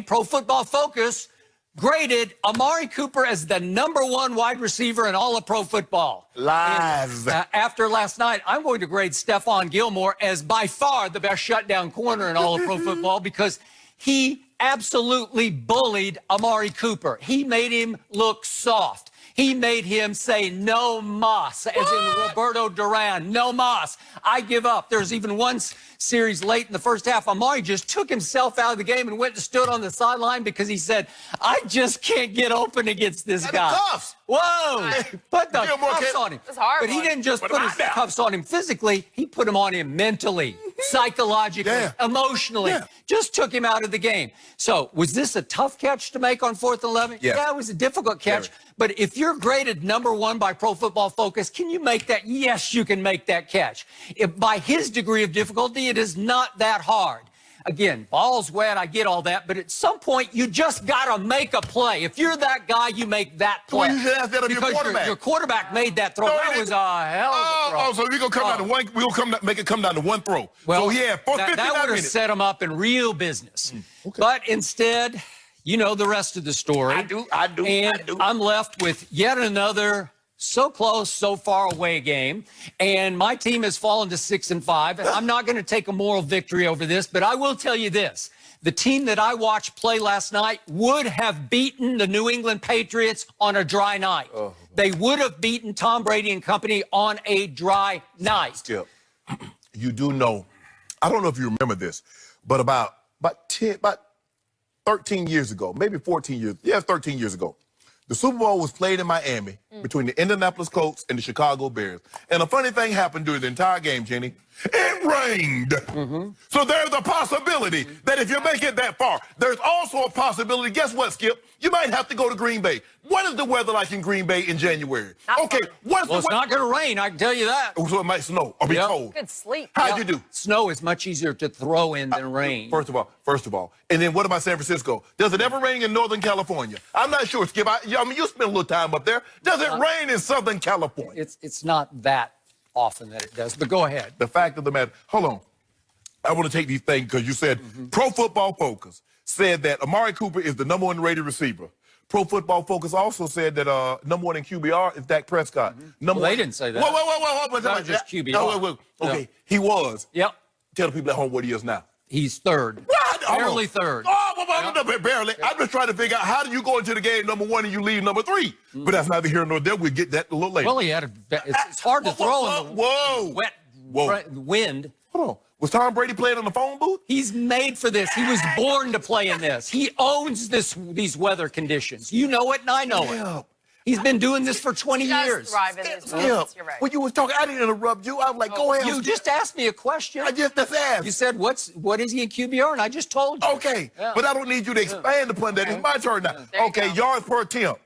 Pro Football Focus graded Amari Cooper as the #1 wide receiver in all of pro football. Lies. After last night, I'm going to grade Stephon Gilmore as by far the best shutdown corner in all of pro football because he absolutely bullied Amari Cooper. He made him look soft. He made him say no mas, as in Roberto Duran, no mas. I give up. There's even one series late in the first half. Amari just took himself out of the game and went and stood on the sideline because he said, I just can't get open against this guy. The cuffs. Whoa! Put the cuffs on him. Hard, but he didn't just put his cuffs on him physically. He put them on him mentally, psychologically, emotionally. Just took him out of the game. So was this a tough catch to make on 4th and 11? Yeah, it was a difficult catch. But if you're graded #1 by Pro Football Focus, can you make that? Yes, you can make that catch. If by his degree of difficulty, it is not that hard. Again, ball's wet, I get all that, but at some point, you just got to make a play. If you're that guy, you make that play. Well, you should ask that of your quarterback. Your quarterback made that throw. That was a hell of a throw. Oh, so we're going to come down to one, we're going to make it come down to one throw. Well, so yeah, that would have set him up in real business. But instead, you know the rest of the story. I do. And I'm left with yet another so close, so far away game. And my team has fallen to 6-5. And I'm not going to take a moral victory over this, but I will tell you this. The team that I watched play last night would have beaten the New England Patriots on a dry night. They would have beaten Tom Brady and company on a dry night. Skip, you do know, I don't know if you remember this, but about 13 years ago, maybe 14 years, 13 years ago, the Super Bowl was played in Miami between the Indianapolis Colts and the Chicago Bears. And a funny thing happened during the entire game, Jenny. It rained. So there's a possibility that if you make it that far, there's also a possibility, guess what, Skip? You might have to go to Green Bay. What is the weather like in Green Bay in January? Well, it's not going to rain, I can tell you that. So it might snow or be cold. Good sleep. How'd you do? Snow is much easier to throw in than rain. First of all. And then what about San Francisco? Does it ever rain in Northern California? I'm not sure, Skip. I mean, you spend a little time up there. Does it rain in Southern California? It's not that often that it does, but go ahead. The fact of the matter, hold on. I want to take these things because you said Pro Football Focus said that Amari Cooper is the #1 rated receiver. Pro Football Focus also said that #1 in QBR is Dak Prescott. Well, they didn't say that. Whoa. It's not just QBR. Okay, he was. Yep. Tell the people at home what he is now. He's third. What? Barely third. Barely. I'm just trying to figure out how do you go into the game #1 and you leave #3? But that's neither here nor there. We'll get that a little later. Well, he had it's hard to throw in the wet wind. Hold on. Was Tom Brady playing on the phone booth? He's made for this. He was born to play in this. He owns these weather conditions. You know it and I know it. He's been doing this for 20 years. Thrive in this moments. You're right. When you was talking, I didn't interrupt you. I was like, go ahead. You just asked me a question. I just asked. You said, what is he in QBR? And I just told you. Okay, but I don't need you to expand upon that. It's my turn now. Okay, yards per attempt,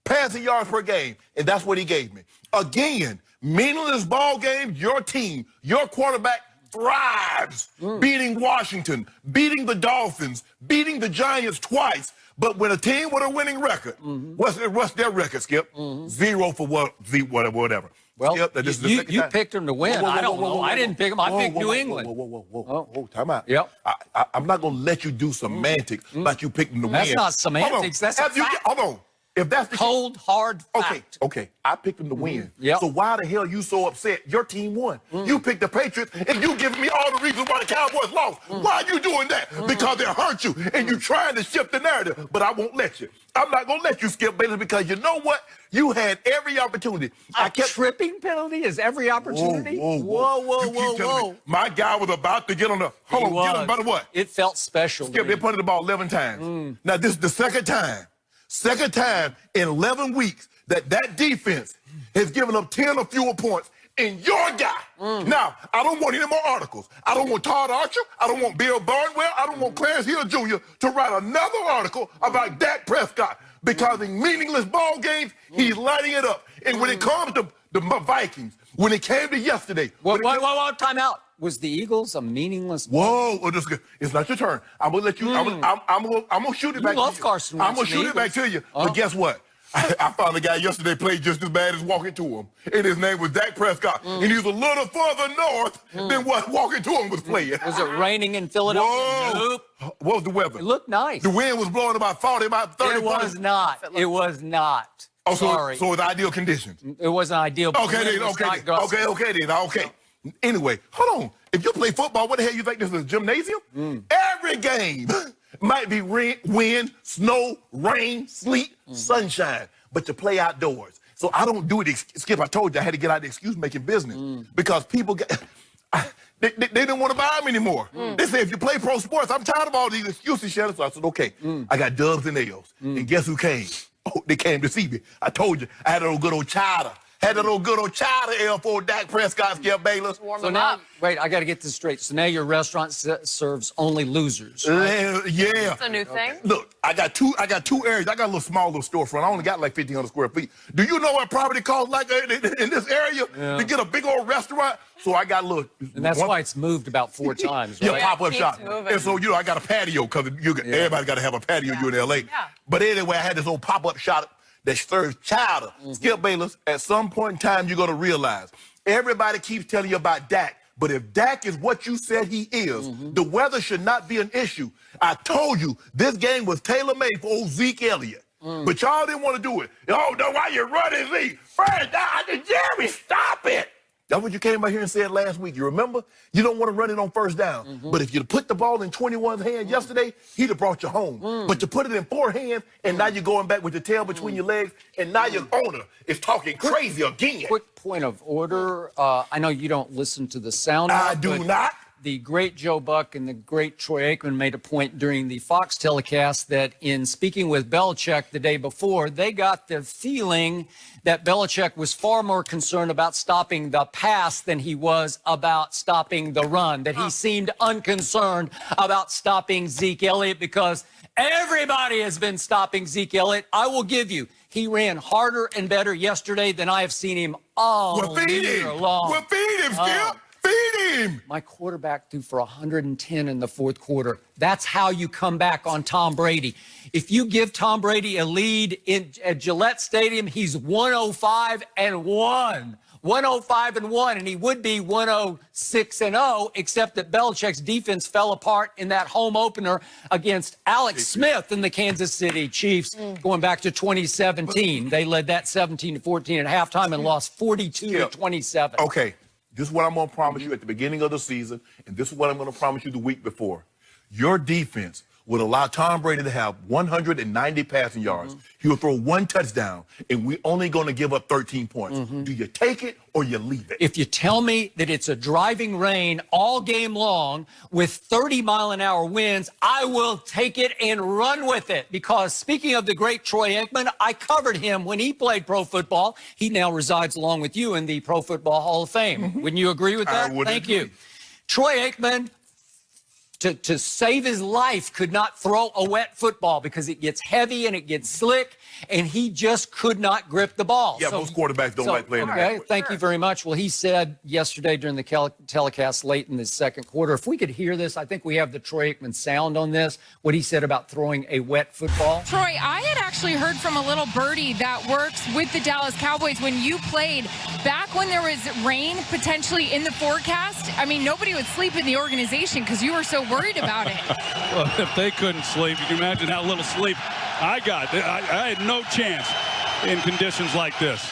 passing yards per game, and that's what he gave me. Again, meaningless ball game, your team, your quarterback thrives, beating Washington, beating the Dolphins, beating the Giants twice. But when a team with a winning record, what's their record, Skip? 0 for whatever. Well, Skip, this is the second you time. picked him to win. I don't know. I didn't pick him. I picked New England. Whoa, time out. Yep. I'm not going to let you do semantics like you picked him to win. That's not semantics. That's a fact. Hold on. If that's the cold, hard fact. Okay. I picked him to win. Yep. So why the hell you so upset? Your team won. You picked the Patriots, and you giving me all the reasons why the Cowboys lost. Why are you doing that? Because they hurt you, and you trying to shift the narrative. But I won't let you. I'm not gonna let you, Skip Bayless, because you know what? You had every opportunity. Tripping penalty is every opportunity. Whoa. My guy was about to get on the. Hold on, get on about what? It felt special. Skip, they punted the ball 11 times. Now this is the second time in 11 weeks that defense has given up 10 or fewer points in your guy. Now, I don't want any more articles. I don't want Todd Archer. I don't want Bill Barnwell. I don't want Clarence Hill Jr. to write another article about Dak Prescott because in meaningless ball games, he's lighting it up. And when it comes to the Vikings, when it came to yesterday. Time out. Was the Eagles a meaningless? It's not your turn. I'm gonna let you. I'm gonna shoot it back. You love Carson Wentz. I'm gonna shoot it back to you. But guess what? I found a guy yesterday played just as bad as walking to him. And his name was Dak Prescott. And he was a little further north than what walking to him was playing. Was it raining in Philadelphia? Whoa. Nope. What was the weather? It looked nice. The wind was blowing about 40, about 30. It was not. It was not. Oh, Sorry. So it's ideal conditions. It wasn't ideal. But Okay, then. Okay. Anyway, hold on. If you play football, what the hell you think this is, a gymnasium? Every game might be wind, snow, rain, sleet, sunshine, but you play outdoors. So I don't do it, Skip. I told you I had to get out of the excuse-making business because people they didn't want to buy them anymore. They say, if you play pro sports, I'm tired of all these excuses, Shannon. So I said, okay, I got dubs and nails. And guess who came? Oh, they came to see me. I told you, I had a little good old chowder. Had a little good old chowder L for Dak Prescott, Skip Bayless. So now, wait, I got to get this straight. So now your restaurant serves only losers. Right? Yeah. It's a new thing. Look, I got two areas. I got a little small little storefront. I only got like 1,500 square feet. Do you know what property costs like in this area to get a big old restaurant? So I got a little. And that's why it's moved about 4 times, right? Yeah, pop-up shop. And so, I got a patio because everybody got to have a patio you in L.A. But anyway, I had this old pop-up shop that serves chowder. Skip Bayless, at some point in time, you're going to realize everybody keeps telling you about Dak. But if Dak is what you said he is, the weather should not be an issue. I told you, this game was tailor-made for old Zeke Elliott. But y'all didn't want to do it. Oh, no, why you running, Zeke? Jerry, stop it. That's what you came out here and said last week. You remember? You don't want to run it on first down. But if you put the ball in 21's hand yesterday, he'd have brought you home. But you put it in 4 hands, and now you're going back with your tail between your legs, and now your owner is talking crazy again. Quick point of order. I know you don't listen to the sound. I do not. The great Joe Buck and the great Troy Aikman made a point during the Fox telecast that in speaking with Belichick the day before, they got the feeling that Belichick was far more concerned about stopping the pass than he was about stopping the run, that he seemed unconcerned about stopping Zeke Elliott because everybody has been stopping Zeke Elliott. I will give you, he ran harder and better yesterday than I have seen him all year long. Well, feed him, Skip. Feed him. My quarterback threw for 110 in the fourth quarter. That's how you come back on Tom Brady. If you give Tom Brady a lead at Gillette Stadium, he's 105-1. 105-1, and he would be 106-0, except that Belichick's defense fell apart in that home opener against Alex Smith and the Kansas City Chiefs going back to 2017. They led that 17-14 at halftime and lost 42-27. Okay. This is what I'm going to promise you at the beginning of the season, and this is what I'm going to promise you the week before. Your defense would allow Tom Brady to have 190 passing yards. He will throw 1 touchdown, and we're only going to give up 13 points. Do you take it or you leave it? If you tell me that it's a driving rain all game long with 30-mile-an-hour winds, I will take it and run with it. Because speaking of the great Troy Aikman, I covered him when he played pro football. He now resides along with you in the Pro Football Hall of Fame. Wouldn't you agree with that? I would Thank agree. you. Troy Aikman, to save his life, could not throw a wet football because it gets heavy and it gets slick, and he just could not grip the ball. Yeah, most quarterbacks don't like playing Okay, that. thank you very much. Well, he said yesterday during the telecast late in the second quarter, if we could hear this, I think we have the Troy Aikman sound on this, what he said about throwing a wet football. Troy, I had actually heard from a little birdie that works with the Dallas Cowboys when you played back when there was rain potentially in the forecast. I mean, nobody would sleep in the organization because you were so worried about it. Well, if they couldn't sleep, you can imagine how little sleep I got. I had no chance in conditions like this.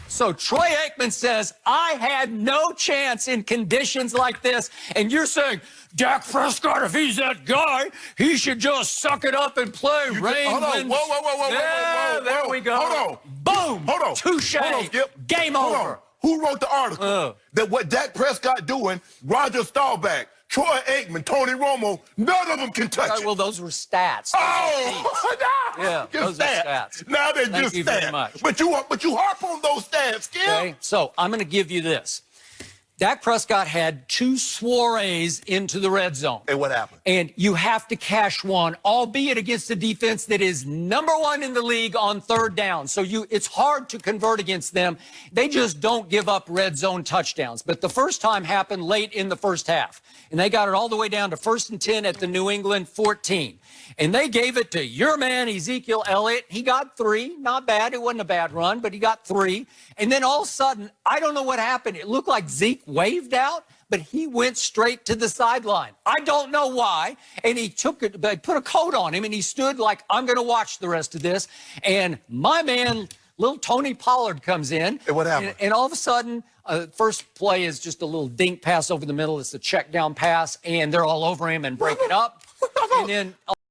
So Troy Aikman says, I had no chance in conditions like this. And you're saying, Dak Prescott, if he's that guy, he should just suck it up and play rain. Hold on. Whoa. There we go. Hold on. Boom. Hold on. Touche. Hold on, Skip. Game Hold over. on. Who wrote the article? That what Dak Prescott doing, Roger Staubach, Troy Aikman, Tony Romo, none of them can touch it. Well, those were stats. Oh, Yeah, those are stats. Now they're Thank just you stats. very much. But you harp on those stats, Skip. Okay, so I'm going to give you this. Dak Prescott had 2 soirees into the red zone. And what happened? And you have to cash one, albeit against a defense that is #1 in the league on 3rd down. So it's hard to convert against them. They just don't give up red zone touchdowns. But the first time happened late in the first half. And they got it all the way down to 1st and 10 at the New England 14. And they gave it to your man, Ezekiel Elliott. He got 3. Not bad. It wasn't a bad run, but he got 3. And then all of a sudden, I don't know what happened. It looked like Zeke waved out, but he went straight to the sideline. I don't know why. And he took it, they put a coat on him, and he stood like, I'm going to watch the rest of this. And my man, little Tony Pollard, comes in. And what happened? And all of a sudden, first play is just a little dink pass over the middle. It's a check down pass, and they're all over him and break it up. And then